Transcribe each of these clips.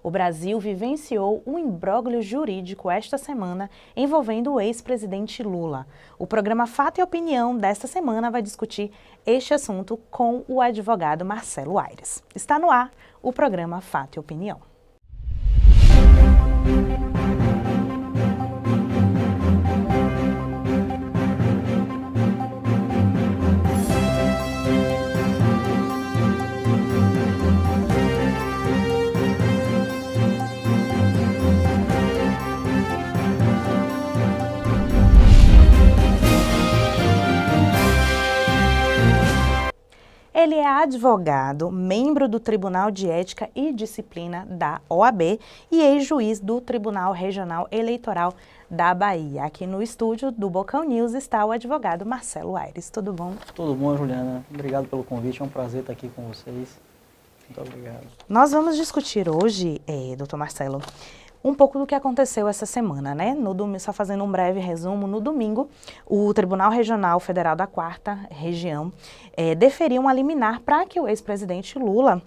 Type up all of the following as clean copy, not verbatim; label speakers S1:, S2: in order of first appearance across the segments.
S1: O Brasil vivenciou um imbróglio jurídico esta semana envolvendo o ex-presidente Lula. O programa Fato e Opinião desta semana vai discutir este assunto com o advogado Marcelo Aires. Está no ar o programa Fato e Opinião. Ele é advogado, membro do Tribunal de Ética e Disciplina da OAB e ex-juiz do Tribunal Regional Eleitoral da Bahia. Aqui no estúdio do Bocão News está o advogado Marcelo Aires. Tudo bom?
S2: Tudo bom, Juliana. Obrigado pelo convite, é um prazer estar aqui com vocês. Muito obrigado.
S1: Nós vamos discutir hoje, doutor Marcelo, um pouco do que aconteceu essa semana, né? No domingo, só fazendo um breve resumo, no domingo, o Tribunal Regional Federal da 4ª Região deferiu uma liminar para que o ex-presidente Lula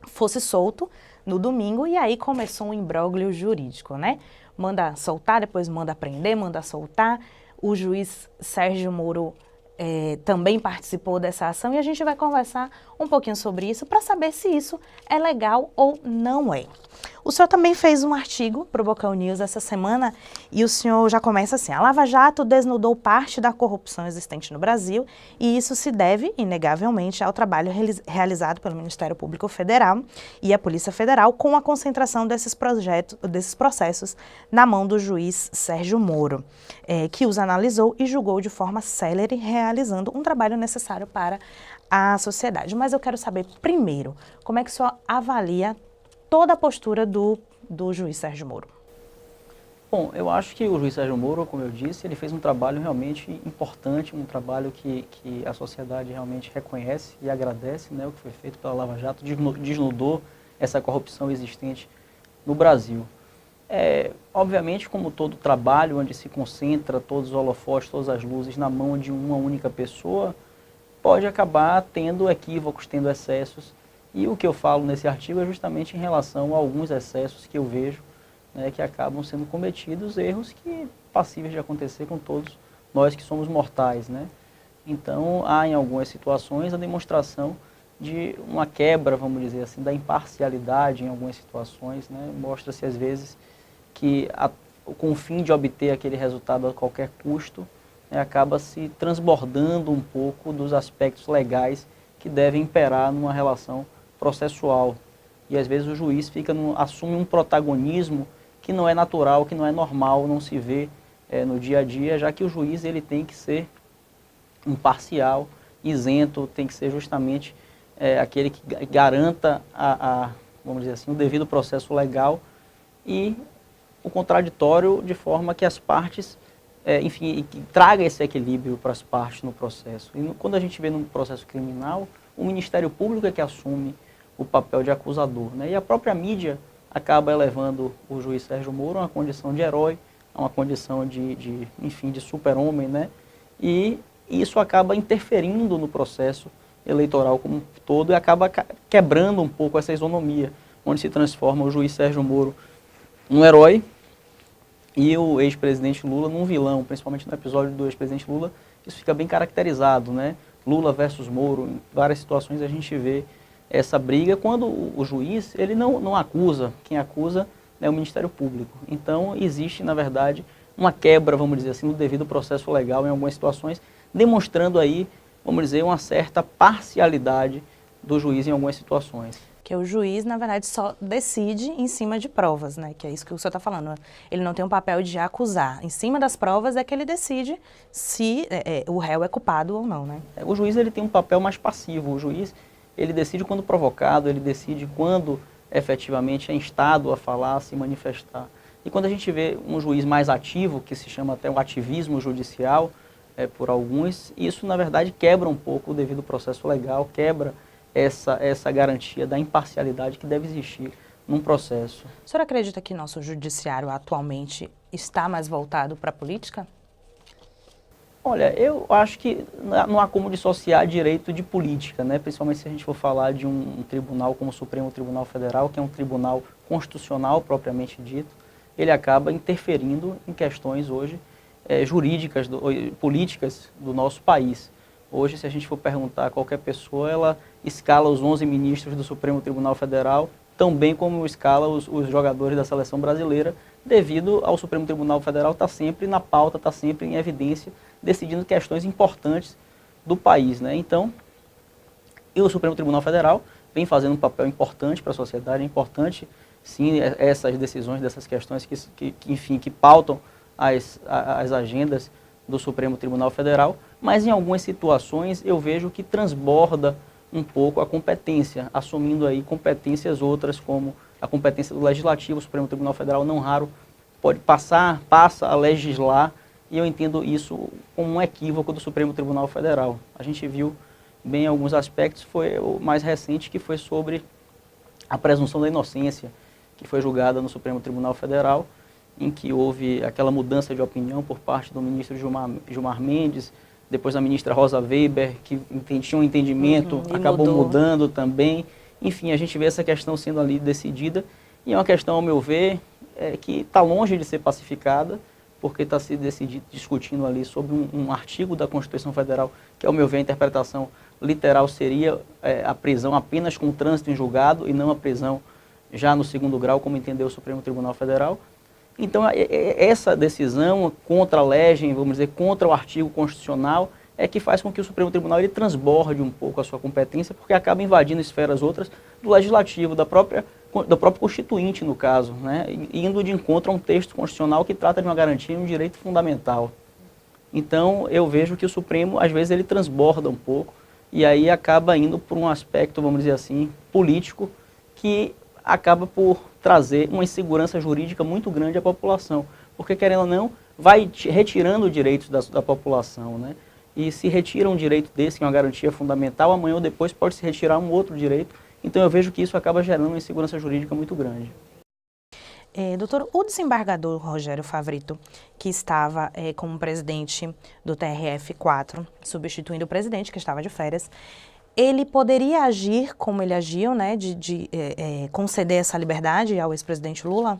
S1: fosse solto no domingo e aí começou um imbróglio jurídico, né? Manda soltar, depois manda prender, manda soltar. O juiz Sérgio Moro também participou dessa ação e a gente vai conversar um pouquinho sobre isso para saber se isso é legal ou não é. O senhor também fez um artigo para o Bocão News essa semana e o senhor já começa assim: a Lava Jato desnudou parte da corrupção existente no Brasil e isso se deve, inegavelmente, ao trabalho realizado pelo Ministério Público Federal e a Polícia Federal com a concentração desses processos na mão do juiz Sérgio Moro, que os analisou e julgou de forma célere, realizando um trabalho necessário para a sociedade. Mas eu quero saber, primeiro, como é que o senhor avalia toda a postura do juiz Sérgio Moro?
S2: Bom, eu acho que o juiz Sérgio Moro, como eu disse, ele fez um trabalho realmente importante, um trabalho que a sociedade realmente reconhece e agradece, né, o que foi feito pela Lava Jato, desnudou essa corrupção existente no Brasil. Obviamente, como todo trabalho onde se concentra todos os holofotes, todas as luzes na mão de uma única pessoa, pode acabar tendo equívocos, tendo excessos. E o que eu falo nesse artigo é justamente em relação a alguns excessos que eu vejo, né, que acabam sendo cometidos, erros que passíveis de acontecer com todos nós que somos mortais, né? Então, há em algumas situações a demonstração de uma quebra, vamos dizer assim, da imparcialidade em algumas situações, né? Mostra-se às vezes que com o fim de obter aquele resultado a qualquer custo, né, acaba se transbordando um pouco dos aspectos legais que devem imperar numa relação processual. E às vezes o juiz assume um protagonismo que não é natural, que não é normal, não se vê no dia a dia, já que o juiz ele tem que ser imparcial, isento, tem que ser justamente aquele que garanta vamos dizer assim, o devido processo legal e o contraditório, de forma que as partes, enfim, que traga esse equilíbrio para as partes no processo. E quando a gente vê no processo criminal, o Ministério Público é que assume o papel de acusador, né? E a própria mídia acaba elevando o juiz Sérgio Moro a uma condição de herói, a uma condição enfim, de super-homem, né? E isso acaba interferindo no processo eleitoral como um todo e acaba quebrando um pouco essa isonomia, onde se transforma o juiz Sérgio Moro num herói e o ex-presidente Lula num vilão, principalmente no episódio do ex-presidente Lula, isso fica bem caracterizado, né? Lula versus Moro, em várias situações a gente vê essa briga, quando o juiz ele não acusa, quem acusa é o Ministério Público. Então existe, na verdade, uma quebra, vamos dizer assim, no devido processo legal em algumas situações, demonstrando aí, vamos dizer, uma certa parcialidade do juiz em algumas situações.
S1: Que o juiz, na verdade, só decide em cima de provas, né? Que é isso que o senhor está falando. Ele não tem um papel de acusar. Em cima das provas é que ele decide se o réu é culpado ou não, né?
S2: O juiz ele tem um papel mais passivo. O juiz ele decide quando provocado, ele decide quando efetivamente é instado a falar, a se manifestar. E quando a gente vê um juiz mais ativo, que se chama até o ativismo judicial, por alguns, isso na verdade quebra um pouco o devido processo legal, quebra essa garantia da imparcialidade que deve existir num processo.
S1: O senhor acredita que nosso judiciário atualmente está mais voltado para a política?
S2: Olha, eu acho que não há como dissociar direito de política, né? Principalmente se a gente for falar de um tribunal como o Supremo Tribunal Federal, que é um tribunal constitucional propriamente dito, ele acaba interferindo em questões hoje jurídicas, políticas do nosso país. Hoje, se a gente for perguntar a qualquer pessoa, ela escala os 11 ministros do Supremo Tribunal Federal, tão bem como escala os jogadores da seleção brasileira, devido ao Supremo Tribunal Federal estar sempre na pauta, estar sempre em evidência, decidindo questões importantes do país, né? Então, o Supremo Tribunal Federal vem fazendo um papel importante para a sociedade, é importante, sim, essas decisões, dessas questões enfim, que pautam as agendas do Supremo Tribunal Federal, mas em algumas situações eu vejo que transborda um pouco a competência, assumindo aí competências outras, como a competência do Legislativo. O Supremo Tribunal Federal não raro passa a legislar, e eu entendo isso como um equívoco do Supremo Tribunal Federal. A gente viu bem alguns aspectos, foi o mais recente, que foi sobre a presunção da inocência, que foi julgada no Supremo Tribunal Federal, em que houve aquela mudança de opinião por parte do ministro Gilmar Mendes, depois da ministra Rosa Weber, que tinha um entendimento, acabou mudando também. Enfim, a gente vê essa questão sendo ali decidida, e é uma questão, ao meu ver, que está longe de ser pacificada, porque está se discutindo ali sobre um artigo da Constituição Federal, que, ao meu ver, a interpretação literal seria a prisão apenas com trânsito em julgado, e não a prisão já no segundo grau, como entendeu o Supremo Tribunal Federal. Então, essa decisão contra a legem, vamos dizer, contra o artigo constitucional, é que faz com que o Supremo Tribunal ele transborde um pouco a sua competência, porque acaba invadindo esferas outras do Legislativo, do próprio Constituinte, no caso, né, indo de encontro a um texto constitucional que trata de uma garantia e um direito fundamental. Então, eu vejo que o Supremo, às vezes, ele transborda um pouco, e aí acaba indo por um aspecto, vamos dizer assim, político, que acaba por trazer uma insegurança jurídica muito grande à população, porque, querendo ou não, vai retirando direitos da população, né? E se retira um direito desse, que é uma garantia fundamental, amanhã ou depois pode se retirar um outro direito. Então eu vejo que isso acaba gerando uma insegurança jurídica muito grande.
S1: Doutor, o desembargador Rogério Favrito, que estava como presidente do TRF4, substituindo o presidente que estava de férias, ele poderia agir como ele agiu, né, de conceder essa liberdade ao ex-presidente Lula?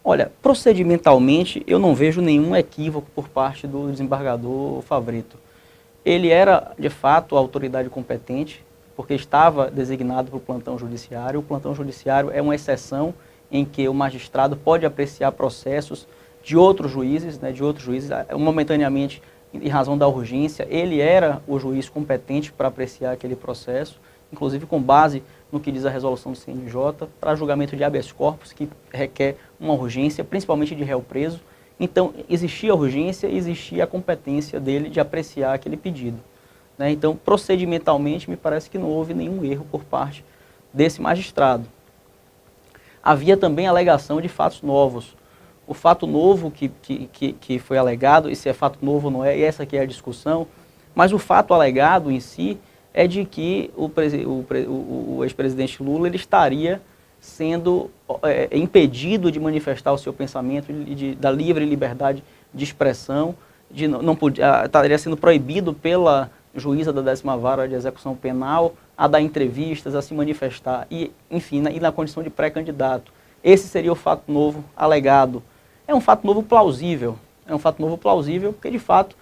S2: Olha, procedimentalmente eu não vejo nenhum equívoco por parte do desembargador Favrito. Ele era, de fato, a autoridade competente, porque estava designado para o plantão judiciário. O plantão judiciário é uma exceção em que o magistrado pode apreciar processos de outros juízes, momentaneamente, em razão da urgência. Ele era o juiz competente para apreciar aquele processo, inclusive com base no que diz a resolução do CNJ, para julgamento de habeas corpus, que requer uma urgência, principalmente de réu preso. Então, existia a urgência e existia a competência dele de apreciar aquele pedido, né? Então, procedimentalmente, me parece que não houve nenhum erro por parte desse magistrado. Havia também alegação de fatos novos. O fato novo que foi alegado, e se é fato novo ou não é, e essa aqui é a discussão, mas o fato alegado em si é de que o ex-presidente Lula ele estaria sendo impedido de manifestar o seu pensamento, da livre liberdade de expressão, estaria sendo proibido pela juíza da 10ª Vara de Execução Penal a dar entrevistas, a se manifestar, e, enfim, na condição de pré-candidato. Esse seria o fato novo alegado. É um fato novo plausível, porque, de fato,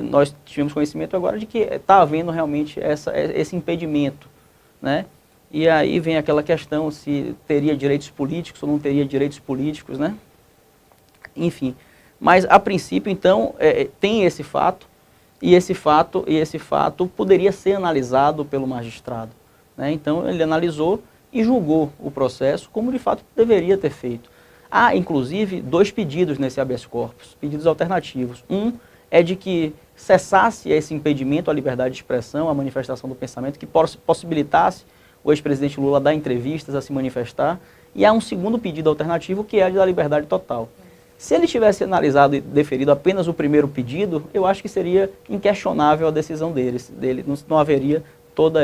S2: nós tivemos conhecimento agora de que está havendo realmente esse impedimento, né? E aí vem aquela questão se teria direitos políticos ou não teria direitos políticos, né? Enfim, mas a princípio, então, tem esse fato, e esse fato poderia ser analisado pelo magistrado, né? Então, ele analisou e julgou o processo como, de fato, deveria ter feito. Há, inclusive, 2 pedidos nesse habeas corpus, pedidos alternativos. Um é de que cessasse esse impedimento à liberdade de expressão, à manifestação do pensamento, que possibilitasse o ex-presidente Lula dar entrevistas, a se manifestar. E há um segundo pedido alternativo, que é a da liberdade total. Se ele tivesse analisado e deferido apenas o primeiro pedido, eu acho que seria inquestionável a decisão dele. Não haveria todo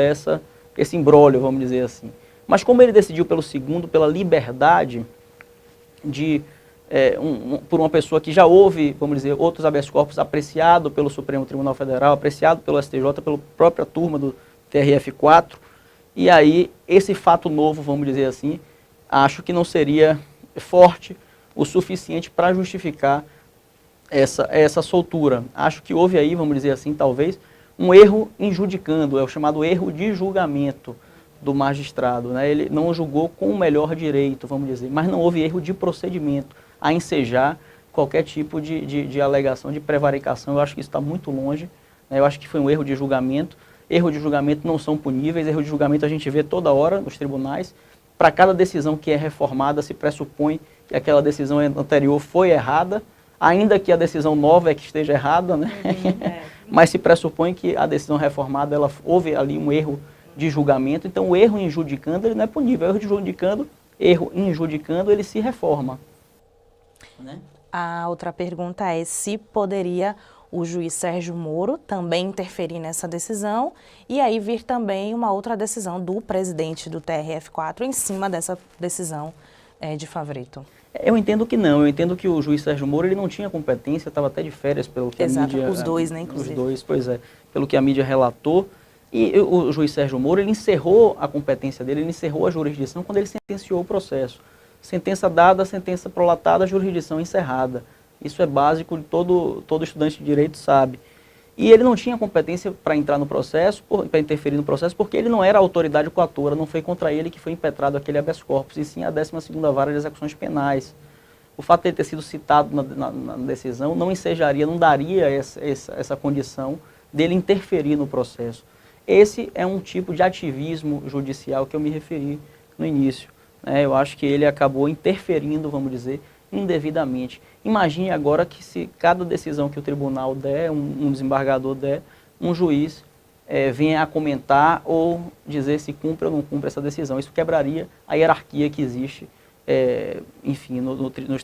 S2: esse imbróglio, vamos dizer assim. Mas como ele decidiu pelo segundo, pela liberdade por uma pessoa que já houve, vamos dizer, outros habeas corpus apreciado pelo Supremo Tribunal Federal, apreciado pelo STJ, pela própria turma do TRF4, e aí esse fato novo, vamos dizer assim, acho que não seria forte o suficiente para justificar essa soltura. Acho que houve aí, vamos dizer assim, talvez, um erro em judicando, é o chamado erro de julgamento do magistrado, né? Ele não julgou com o melhor direito, vamos dizer, mas não houve erro de procedimento a ensejar qualquer tipo de alegação de prevaricação. Eu acho que isso está muito longe, né? Eu acho que foi um erro de julgamento. Erros de julgamento não são puníveis, erro de julgamento a gente vê toda hora nos tribunais. Para cada decisão que é reformada, se pressupõe que aquela decisão anterior foi errada, ainda que a decisão nova é que esteja errada, né? Mas se pressupõe que a decisão reformada, houve ali um erro de julgamento. Então, o erro em judicando, ele não é punível. Erro em judicando, ele se reforma. Né?
S1: A outra pergunta é se poderia o juiz Sérgio Moro também interferir nessa decisão e aí vir também uma outra decisão do presidente do TRF4 em cima dessa decisão de Favreto.
S2: Eu entendo que não. Eu entendo que o juiz Sérgio Moro ele não tinha competência, estava até de férias pelo que
S1: Exato,
S2: a mídia...
S1: os dois, né, inclusive.
S2: Os dois, pois é. Pelo que a mídia relatou. E o juiz Sérgio Moro, ele encerrou a competência dele, ele encerrou a jurisdição quando ele sentenciou o processo. Sentença dada, sentença prolatada, jurisdição encerrada. Isso é básico, todo estudante de direito sabe. E ele não tinha competência para entrar no processo, para interferir no processo, porque ele não era a autoridade coatora, não foi contra ele que foi impetrado aquele habeas corpus, e sim a 12ª Vara de Execuções Penais. O fato de ele ter sido citado na decisão não ensejaria, não daria essa condição dele interferir no processo. Esse é um tipo de ativismo judicial que eu me referi no início. Eu acho que ele acabou interferindo, vamos dizer, indevidamente. Imagine agora que se cada decisão que o tribunal der, um desembargador der, um juiz venha a comentar ou dizer se cumpre ou não cumpre essa decisão. Isso quebraria a hierarquia que existe, enfim,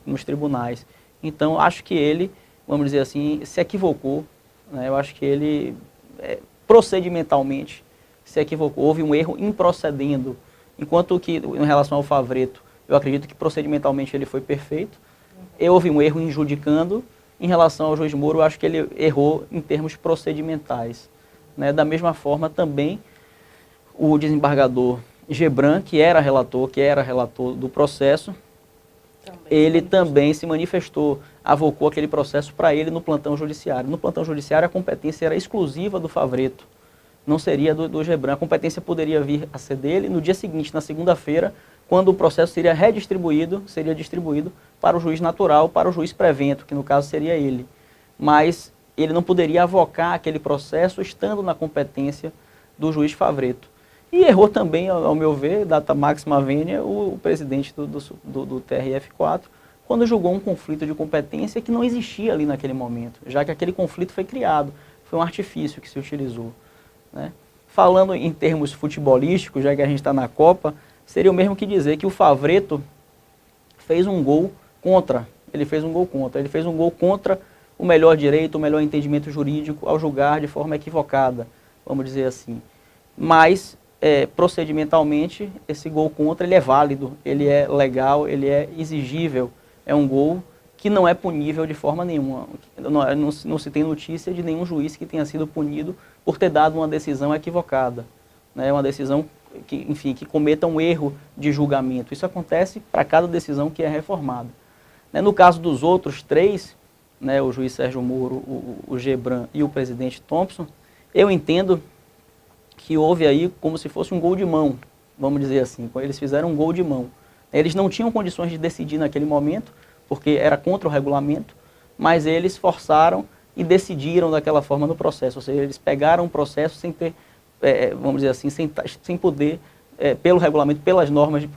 S2: nos tribunais. Então, acho que ele, vamos dizer assim, se equivocou. Né? Eu acho que ele, procedimentalmente, se equivocou. Houve um erro improcedendo. Enquanto que, em relação ao Favreto, eu acredito que procedimentalmente ele foi perfeito. Houve um erro em judicando. Em relação ao juiz Moro, eu acho que ele errou em termos procedimentais. Né? Da mesma forma, também, o desembargador Gebran, que era relator do processo, ele também se manifestou, avocou aquele processo para ele no plantão judiciário. No plantão judiciário, a competência era exclusiva do Favreto, não seria do Gebran. A competência poderia vir a ser dele no dia seguinte, na segunda-feira, quando o processo seria distribuído para o juiz natural, para o juiz prevento, que no caso seria ele. Mas ele não poderia avocar aquele processo estando na competência do juiz Favreto. E errou também, ao meu ver, data máxima vênia, o presidente do TRF4, quando julgou um conflito de competência que não existia ali naquele momento, já que aquele conflito foi criado, foi um artifício que se utilizou. Né? Falando em termos futebolísticos, já que a gente está na Copa, seria o mesmo que dizer que o Favreto fez um gol contra. Ele fez um gol contra o melhor direito, o melhor entendimento jurídico ao julgar de forma equivocada, vamos dizer assim. Mas, procedimentalmente, esse gol contra ele é válido, ele é legal, ele é exigível. É um gol que não é punível de forma nenhuma. Não se tem notícia de nenhum juiz que tenha sido punido por ter dado uma decisão equivocada. Né? Uma decisão que, enfim, que cometa um erro de julgamento. Isso acontece para cada decisão que é reformada. Né? No caso dos outros três, né, o juiz Sérgio Moro, o Gebran e o presidente Thompson, eu entendo que houve aí como se fosse um gol de mão, vamos dizer assim. Eles fizeram um gol de mão. Eles não tinham condições de decidir naquele momento, porque era contra o regulamento, mas eles forçaram e decidiram daquela forma no processo. Ou seja, eles pegaram o processo sem ter, vamos dizer assim, sem poder, pelo regulamento, pelas normas de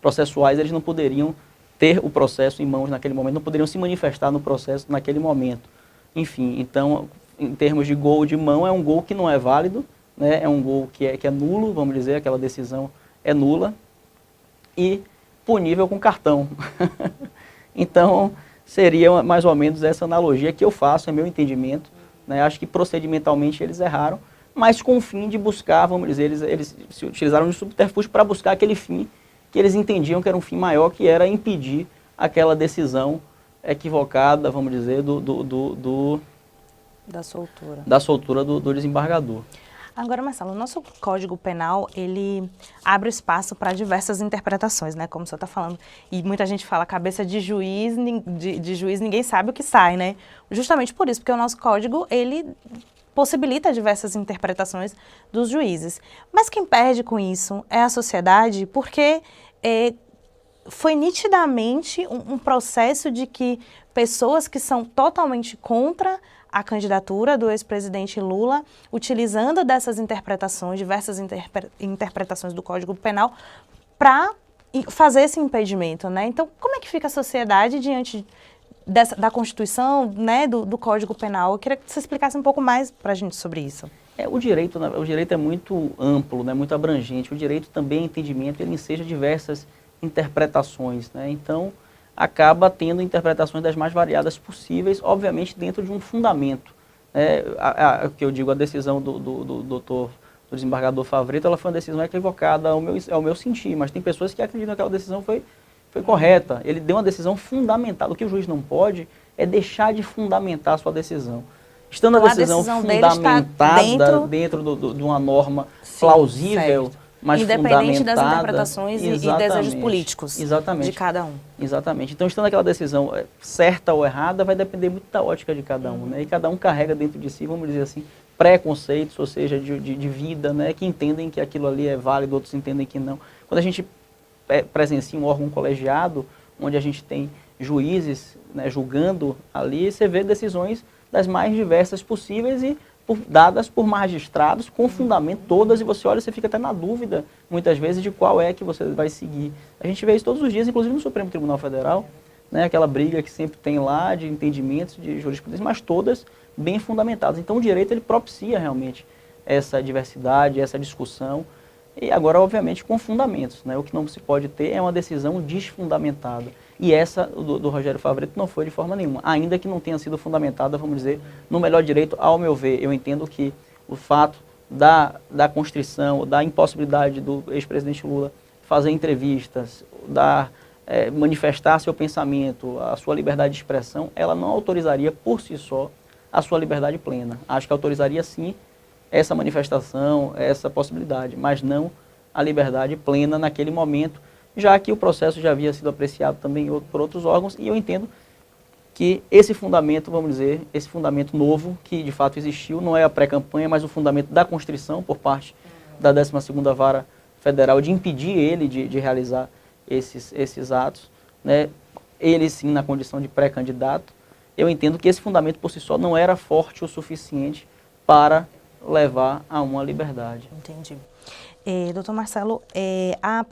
S2: processuais, eles não poderiam ter o processo em mãos naquele momento, não poderiam se manifestar no processo naquele momento. Enfim, então, em termos de gol de mão, é um gol que não é válido, né? É um gol que é nulo, vamos dizer, aquela decisão é nula e punível com cartão. Então, seria mais ou menos essa analogia que eu faço, é meu entendimento. Né? Acho que procedimentalmente eles erraram, mas com o fim de buscar, vamos dizer, eles se utilizaram de subterfúgio para buscar aquele fim que eles entendiam que era um fim maior, que era impedir aquela decisão equivocada, vamos dizer,
S1: da soltura
S2: do desembargador.
S1: Agora, Marcelo, o nosso Código Penal, ele abre espaço para diversas interpretações, né? Como o senhor está falando. E muita gente fala, cabeça de juiz, de juiz ninguém sabe o que sai, né? Justamente por isso, porque o nosso código, ele possibilita diversas interpretações dos juízes. Mas quem perde com isso é a sociedade, porque foi nitidamente um processo de que pessoas que são totalmente contra a candidatura do ex-presidente Lula, utilizando dessas interpretações, diversas interpretações do Código Penal, para fazer esse impedimento, né? Então, como é que fica a sociedade diante da Constituição, né, do Código Penal? Eu queria que você explicasse um pouco mais para a gente sobre isso.
S2: O direito é muito amplo, né, muito abrangente. O direito também é entendimento, ele enseja diversas interpretações, né? Então, acaba tendo interpretações das mais variadas possíveis, obviamente dentro de um fundamento. Que eu digo, a decisão do desembargador Favretto, ela foi uma decisão equivocada ao meu sentir, mas tem pessoas que acreditam que aquela decisão foi correta. Ele deu uma decisão fundamentada. O que o juiz não pode é deixar de fundamentar a sua decisão. Estando a decisão fundamentada dentro de uma norma plausível,
S1: certo,
S2: mas
S1: independente das interpretações e desejos políticos de cada um.
S2: Exatamente. Então, estando aquela decisão certa ou errada, vai depender muito da ótica de cada um, né? E cada um carrega dentro de si, vamos dizer assim, preconceitos, ou seja, de vida, né? Que entendem que aquilo ali é válido, outros entendem que não. Quando a gente presencia um órgão colegiado, onde a gente tem juízes, né, julgando ali, você vê decisões das mais diversas possíveis e dadas por magistrados com fundamento todas, e você olha e você fica até na dúvida, muitas vezes, de qual é que você vai seguir. A gente vê isso todos os dias, inclusive no Supremo Tribunal Federal, né, aquela briga que sempre tem lá de entendimentos, de jurisprudência, mas todas bem fundamentadas. Então o direito, ele propicia realmente essa diversidade, essa discussão, e agora, obviamente, com fundamentos, né? O que não se pode ter é uma decisão desfundamentada. E essa do Rogério Favretto não foi de forma nenhuma, ainda que não tenha sido fundamentada, vamos dizer, no melhor direito, ao meu ver. Eu entendo que o fato da constrição, da impossibilidade do ex-presidente Lula fazer entrevistas, manifestar seu pensamento, a sua liberdade de expressão, ela não autorizaria por si só a sua liberdade plena. Acho que autorizaria sim essa manifestação, essa possibilidade, mas não a liberdade plena naquele momento, já que o processo já havia sido apreciado também por outros órgãos, e eu entendo que esse fundamento, vamos dizer, esse fundamento novo, que de fato existiu, não é a pré-campanha, mas o fundamento da constrição por parte da 12ª Vara Federal, de impedir ele de realizar esses atos, né? Ele sim na condição de pré-candidato. Eu entendo que esse fundamento por si só não era forte o suficiente para levar a uma liberdade.
S1: Entendi. Doutor Marcelo, a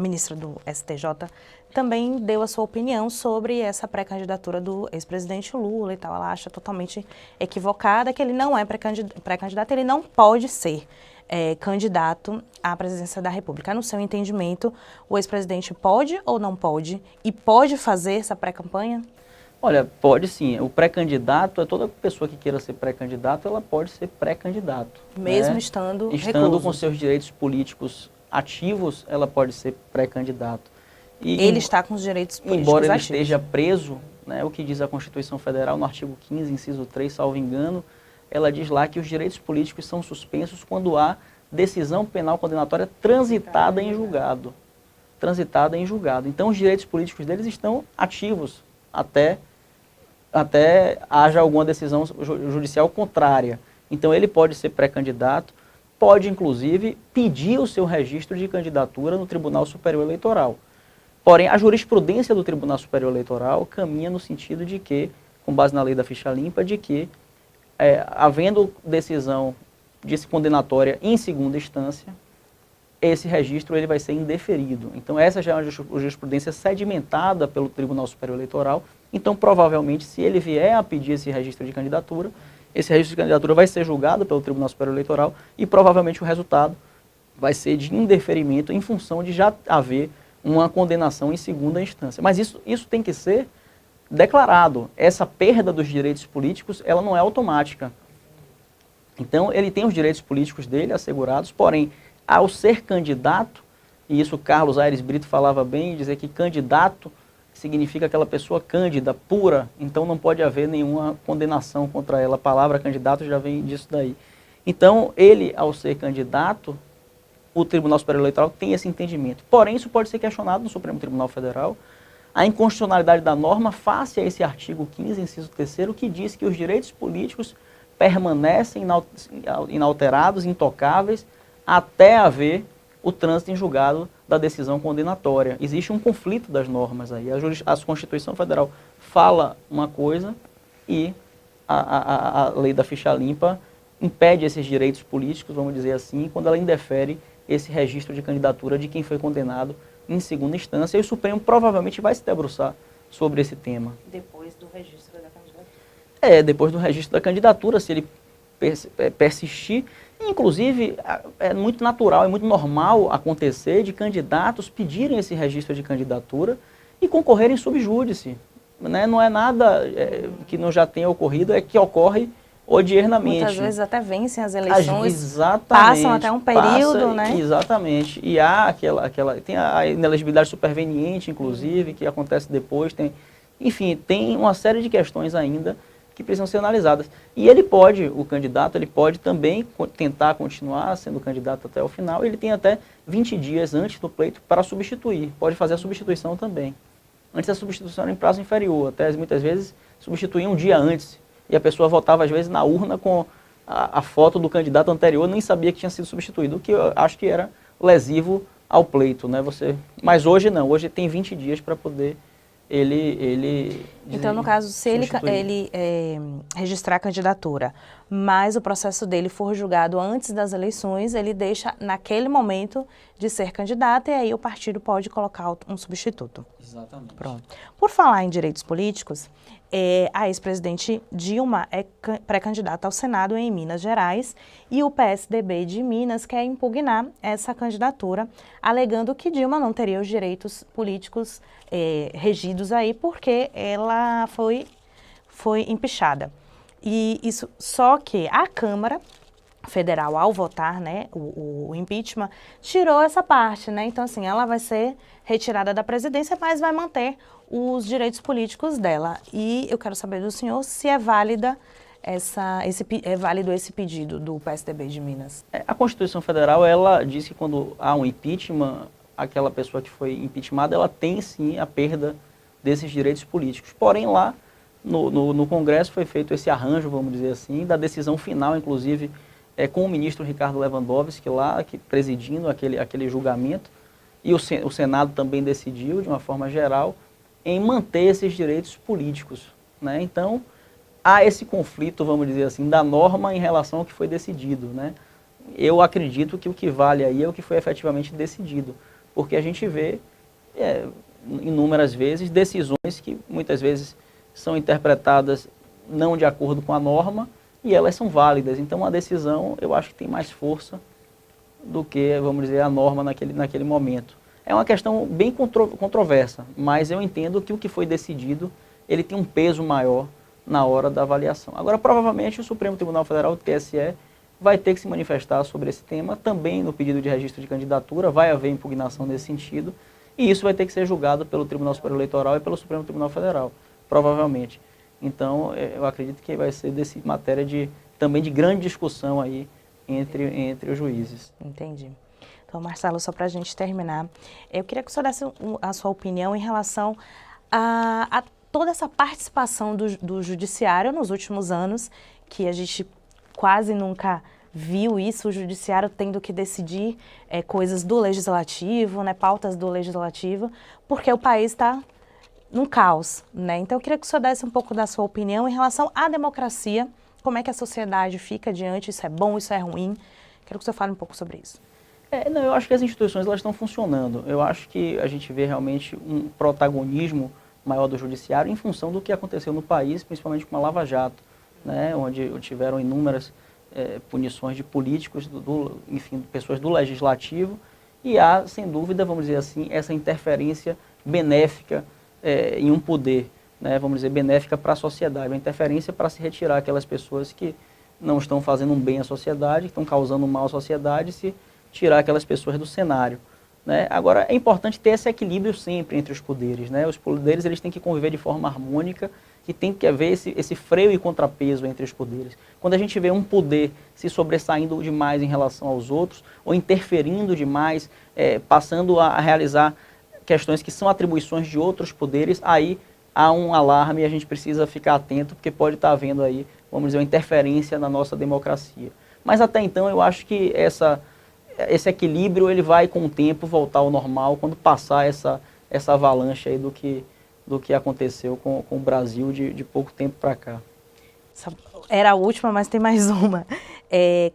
S1: ministra do STJ também deu a sua opinião sobre essa pré-candidatura do ex-presidente Lula e tal. Ela acha totalmente equivocada, que ele não é pré-candidato, ele não pode ser candidato à presidência da República. No seu entendimento, o ex-presidente pode ou não pode? E pode fazer essa pré-campanha?
S2: Olha, pode sim. O pré-candidato, toda pessoa que queira ser pré-candidato, ela pode ser pré-candidato.
S1: Mesmo, né?
S2: Estando
S1: recluso.
S2: Com seus direitos políticos ativos, ela pode ser pré-candidato.
S1: Ele está com os direitos políticos
S2: embora ele
S1: ativos.
S2: esteja preso, né, o que diz a Constituição Federal, no artigo 15, inciso 3, salvo engano, ela diz lá que os direitos políticos são suspensos quando há decisão penal condenatória transitada em julgado. Então, os direitos políticos deles estão ativos até haja alguma decisão judicial contrária. Então, ele pode ser pré-candidato, pode, inclusive, pedir o seu registro de candidatura no Tribunal Superior Eleitoral. Porém, a jurisprudência do Tribunal Superior Eleitoral caminha no sentido de que, com base na lei da ficha limpa, de que, havendo decisão condenatória em segunda instância, esse registro ele vai ser indeferido. Então, essa já é uma jurisprudência sedimentada pelo Tribunal Superior Eleitoral. Então, provavelmente, se ele vier a pedir esse registro de candidatura, esse registro de candidatura vai ser julgado pelo Tribunal Superior Eleitoral e provavelmente o resultado vai ser de indeferimento em função de já haver uma condenação em segunda instância. Mas isso tem que ser declarado. Essa perda dos direitos políticos, ela não é automática. Então, ele tem os direitos políticos dele assegurados, porém, ao ser candidato, e isso Carlos Aires Brito falava bem, dizer que candidato significa aquela pessoa cândida, pura, então não pode haver nenhuma condenação contra ela. A palavra candidato já vem disso daí. Então, ele, ao ser candidato, o Tribunal Superior Eleitoral tem esse entendimento. Porém, isso pode ser questionado no Supremo Tribunal Federal, a inconstitucionalidade da norma face a esse artigo 15, inciso 3º, que diz que os direitos políticos permanecem inalterados, intocáveis, até haver o trânsito em julgado da decisão condenatória. Existe um conflito das normas aí. A Constituição Federal fala uma coisa e a lei da ficha limpa impede esses direitos políticos, vamos dizer assim, quando ela indefere esse registro de candidatura de quem foi condenado em segunda instância, e o Supremo provavelmente vai se debruçar sobre esse tema.
S1: Depois do registro da candidatura.
S2: Depois do registro da candidatura, se ele persistir. Inclusive, é muito natural, é muito normal acontecer de candidatos pedirem esse registro de candidatura e concorrerem sub júdice. Né? Não é nada que não já tenha ocorrido, é que ocorre odiernamente.
S1: Muitas vezes até vencem as eleições,
S2: exatamente,
S1: passam até um período, né?
S2: Exatamente. E há tem a inelegibilidade superveniente, inclusive, que acontece depois. Enfim, tem uma série de questões ainda que precisam ser analisadas. E o candidato, ele pode também tentar continuar sendo candidato até o final. Ele tem até 20 dias antes do pleito para substituir. Pode fazer a substituição também. Antes a substituição era em prazo inferior, até muitas vezes substituía um dia antes. E a pessoa votava, às vezes, na urna com a foto do candidato anterior, nem sabia que tinha sido substituído, o que eu acho que era lesivo ao pleito, né? Mas hoje não, hoje tem 20 dias para poder
S1: Então, no caso, se ele registrar a candidatura, mas o processo dele for julgado antes das eleições, ele deixa naquele momento de ser candidato e aí o partido pode colocar um substituto.
S2: Exatamente.
S1: Pronto. Por falar em direitos políticos, a ex-presidente Dilma é pré-candidata ao Senado em Minas Gerais e o PSDB de Minas quer impugnar essa candidatura, alegando que Dilma não teria os direitos políticos regidos aí porque ela foi empichada. E isso, só que a Câmara Federal, ao votar, né, o impeachment, tirou essa parte, né? Então, assim, ela vai ser retirada da presidência, mas vai manter os direitos políticos dela. E eu quero saber do senhor se é válida válido esse pedido do PSDB de Minas.
S2: A Constituição Federal, ela diz que quando há um impeachment, aquela pessoa que foi impeachmentada, ela tem sim a perda desses direitos políticos. Porém, lá no Congresso foi feito esse arranjo, vamos dizer assim, da decisão final, inclusive, com o ministro Ricardo Lewandowski lá, presidindo aquele julgamento, e o Senado também decidiu, de uma forma geral, em manter esses direitos políticos. Né? Então, há esse conflito, vamos dizer assim, da norma em relação ao que foi decidido. Né? Eu acredito que o que vale aí é o que foi efetivamente decidido, porque a gente vê, inúmeras vezes, decisões que muitas vezes são interpretadas não de acordo com a norma, e elas são válidas. Então, a decisão, eu acho que tem mais força do que, vamos dizer, a norma naquele momento. É uma questão bem controversa, mas eu entendo que o que foi decidido, ele tem um peso maior na hora da avaliação. Agora, provavelmente, o Supremo Tribunal Federal, o TSE, vai ter que se manifestar sobre esse tema, também no pedido de registro de candidatura, vai haver impugnação nesse sentido, e isso vai ter que ser julgado pelo Tribunal Superior Eleitoral e pelo Supremo Tribunal Federal, provavelmente. Então, eu acredito que vai ser matéria também de grande discussão aí entre os juízes.
S1: Entendi. Então, Marcelo, só para a gente terminar, eu queria que o senhor desse a sua opinião em relação a toda essa participação do judiciário nos últimos anos, que a gente quase nunca viu isso, o judiciário tendo que decidir coisas do legislativo, né, pautas do legislativo, porque o país está num caos, né? Então, eu queria que o senhor desse um pouco da sua opinião em relação à democracia, como é que a sociedade fica diante, isso é bom, isso é ruim. Quero que o senhor fale um pouco sobre isso.
S2: Eu acho que as instituições elas estão funcionando. Eu acho que a gente vê realmente um protagonismo maior do judiciário em função do que aconteceu no país, principalmente com a Lava Jato, né? Onde tiveram inúmeras punições de políticos, enfim, pessoas do legislativo, e há, sem dúvida, vamos dizer assim, essa interferência benéfica em um poder, né, vamos dizer, benéfica para a sociedade, uma interferência para se retirar aquelas pessoas que não estão fazendo um bem à sociedade, que estão causando um mal à sociedade, se tirar aquelas pessoas do cenário. Né? Agora, é importante ter esse equilíbrio sempre entre os poderes. Né? Os poderes eles têm que conviver de forma harmônica que tem que haver esse freio e contrapeso entre os poderes. Quando a gente vê um poder se sobressaindo demais em relação aos outros, ou interferindo demais, passando a realizar questões que são atribuições de outros poderes, aí há um alarme e a gente precisa ficar atento, porque pode estar havendo aí, vamos dizer, uma interferência na nossa democracia. Mas até então eu acho que esse equilíbrio ele vai com o tempo voltar ao normal, quando passar essa avalanche aí do que aconteceu com o Brasil de pouco tempo para cá.
S1: Era a última, mas tem mais uma.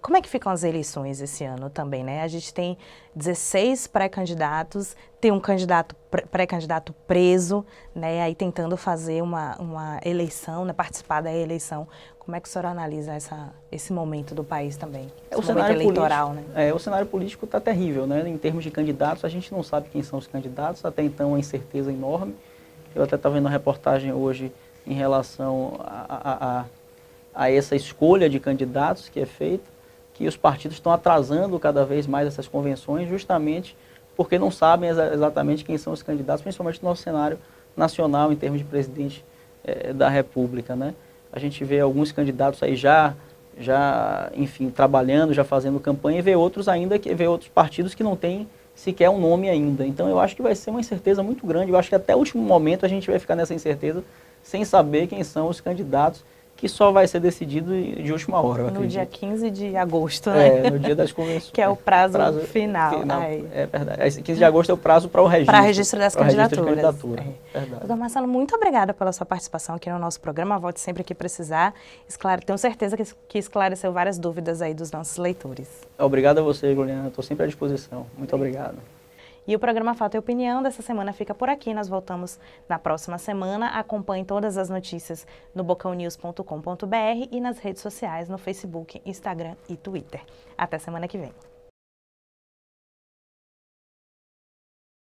S1: Como é que ficam as eleições esse ano também, né? A gente tem 16 pré-candidatos, tem um pré-candidato preso, né? Aí tentando fazer uma eleição, né? Participar da eleição. Como é que o senhor analisa esse momento do país também?
S2: O cenário eleitoral, né? O cenário político está terrível, né? Em termos de candidatos, a gente não sabe quem são os candidatos, até então uma incerteza enorme. Eu até estava vendo uma reportagem hoje em relação a essa escolha de candidatos que é feita, que os partidos estão atrasando cada vez mais essas convenções, justamente porque não sabem exatamente quem são os candidatos, principalmente no nosso cenário nacional, em termos de presidente da República, né? A gente vê alguns candidatos aí já enfim, trabalhando, já fazendo campanha, e vê outros partidos que não têm sequer um nome ainda. Então eu acho que vai ser uma incerteza muito grande. Eu acho que até o último momento a gente vai ficar nessa incerteza sem saber quem são os candidatos, que só vai ser decidido de última hora, eu acredito.
S1: No dia 15 de agosto, né?
S2: No dia das convenções.
S1: Que é o prazo final.
S2: É verdade. 15 de agosto é o prazo para o registro.
S1: Para registro das candidaturas.
S2: Verdade.
S1: Doutor Marcelo, muito obrigada pela sua participação aqui no nosso programa. Volte sempre que precisar. Tenho certeza que esclareceu várias dúvidas aí dos nossos leitores.
S2: Obrigado a você, Juliana. Estou sempre à disposição. Muito obrigado.
S1: E o programa Fato e Opinião dessa semana fica por aqui. Nós voltamos na próxima semana. Acompanhe todas as notícias no bocãonews.com.br e nas redes sociais, no Facebook, Instagram e Twitter. Até semana que vem.